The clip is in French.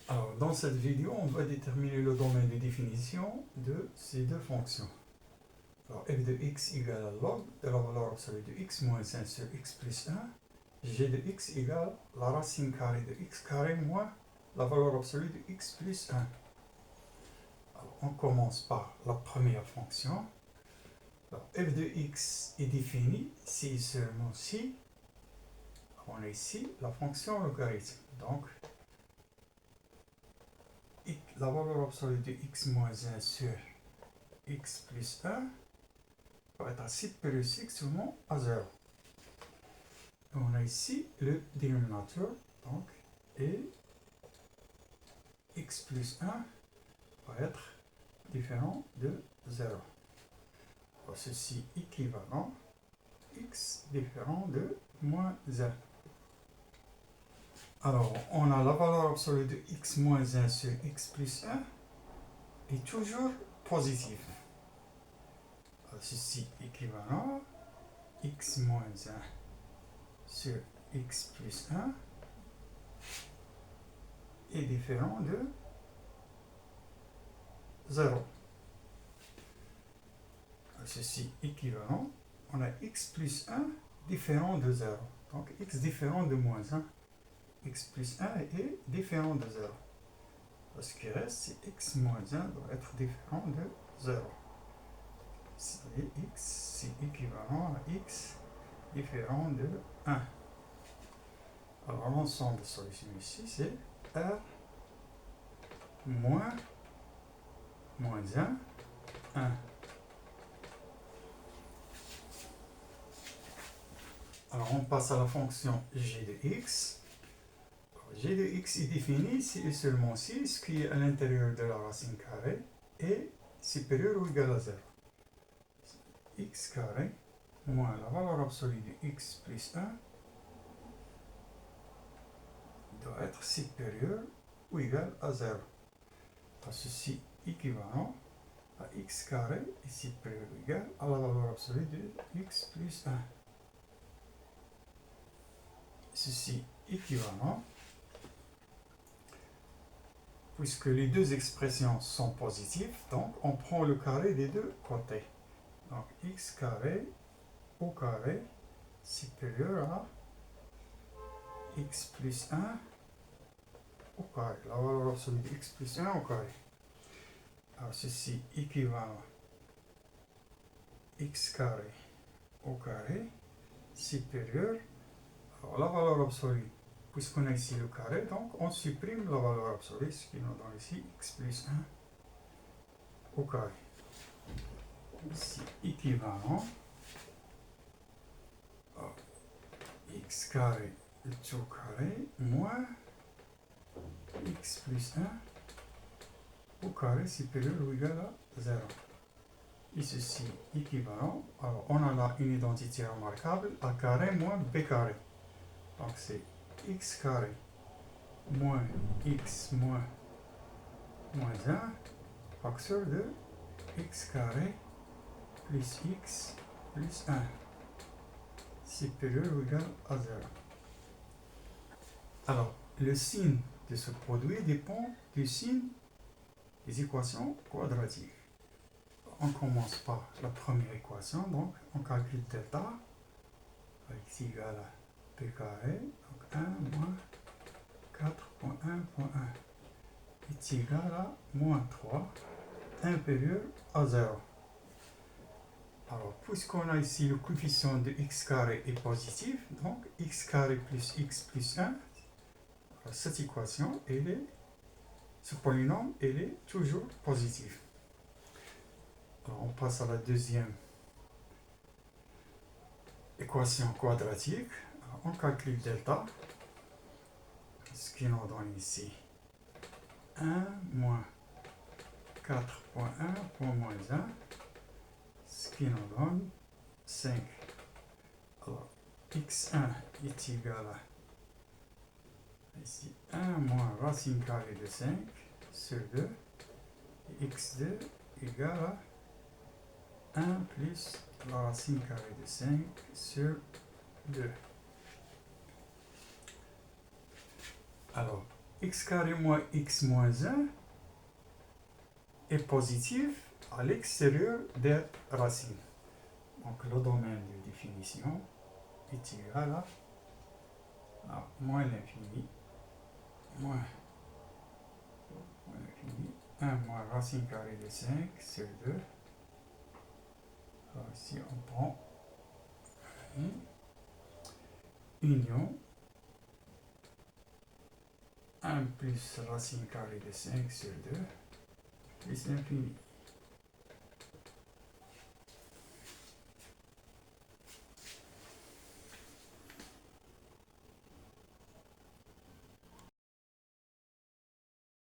Alors, dans cette vidéo, on va déterminer le domaine de définition de ces deux fonctions. Alors, f de x égale à log de la valeur absolue de x moins 1 sur x plus 1. G de x égale la racine carrée de x carré moins la valeur absolue de x plus 1. Alors, on commence par la première fonction. Alors, f de x est définie si et seulement si on a ici la fonction logarithme. Donc, la valeur absolue de x moins 1 sur x plus 1 va être supérieur strictement à 0. On a ici le dénominateur, donc, et x plus 1 va être différent de 0. Alors, ceci équivalent x différent de moins 1. Alors, on a la valeur absolue de x moins 1 sur x plus 1 est toujours positive. Alors, ceci équivalent x moins 1 sur x plus 1 est différent de 0. Alors, ceci équivalent, on a x plus 1 différent de 0. Donc, x différent de moins 1. X plus 1 est différent de 0. Ce qui reste, c'est x moins 1 doit être différent de 0. C'est x, c'est équivalent à x différent de 1. Alors, l'ensemble de solutions ici, c'est r moins 1, 1. Alors, on passe à la fonction g de x. G de x est défini si et seulement si ce qui est à l'intérieur de la racine carrée est supérieur ou égal à 0. X carré moins la valeur absolue de x plus 1 doit être supérieur ou égal à 0. Alors, ceci équivalent à x carré est supérieur ou égal à la valeur absolue de x plus 1. Ceci équivalent, puisque les deux expressions sont positives, donc on prend le carré des deux côtés. Donc x carré au carré supérieur à x plus 1 au carré. La valeur absolue de x plus 1 au carré. Alors ceci équivalent x carré au carré supérieur. Alors la valeur absolue, puisqu'on a ici le carré, donc on supprime la valeur absolue, ce qui nous donne ici x plus 1 au carré. Ici équivalent à x carré tout carré moins x plus 1 au carré supérieur ou égal à 0. Et ceci équivalent, alors on a là une identité remarquable, a carré moins b carré. Donc c'est x carré moins x moins 1 facteur de x carré plus x plus 1 supérieur ou égal à 0. Alors, le signe de ce produit dépend du signe des équations quadratiques. On commence par la première équation, donc on calcule delta, x égale à p carré, donc 1 moins 4.1.1 est égal à moins 3, inférieur à 0. Alors, puisqu'on a ici le coefficient de x carré est positif, donc x carré plus x plus 1, cette équation, ce polynôme, elle est toujours positive. Alors, on passe à la deuxième équation quadratique. Alors, on calcule delta, ce qui nous donne ici 1 moins 4.1 pour moins 1, ce qui nous donne 5. Alors, x1 est égal à ici 1 moins racine carrée de 5 sur 2, et x2 égale à 1 plus la racine carrée de 5 sur 2. Alors, x carré moins x moins 1 est positif à l'extérieur des racines. Donc le domaine de définition est égal à moins l'infini, moins l'infini, 1 moins racine carrée de 5 sur 2. Alors ici on prend union 1 plus racine carrée de 5 sur 2 plus l'infini.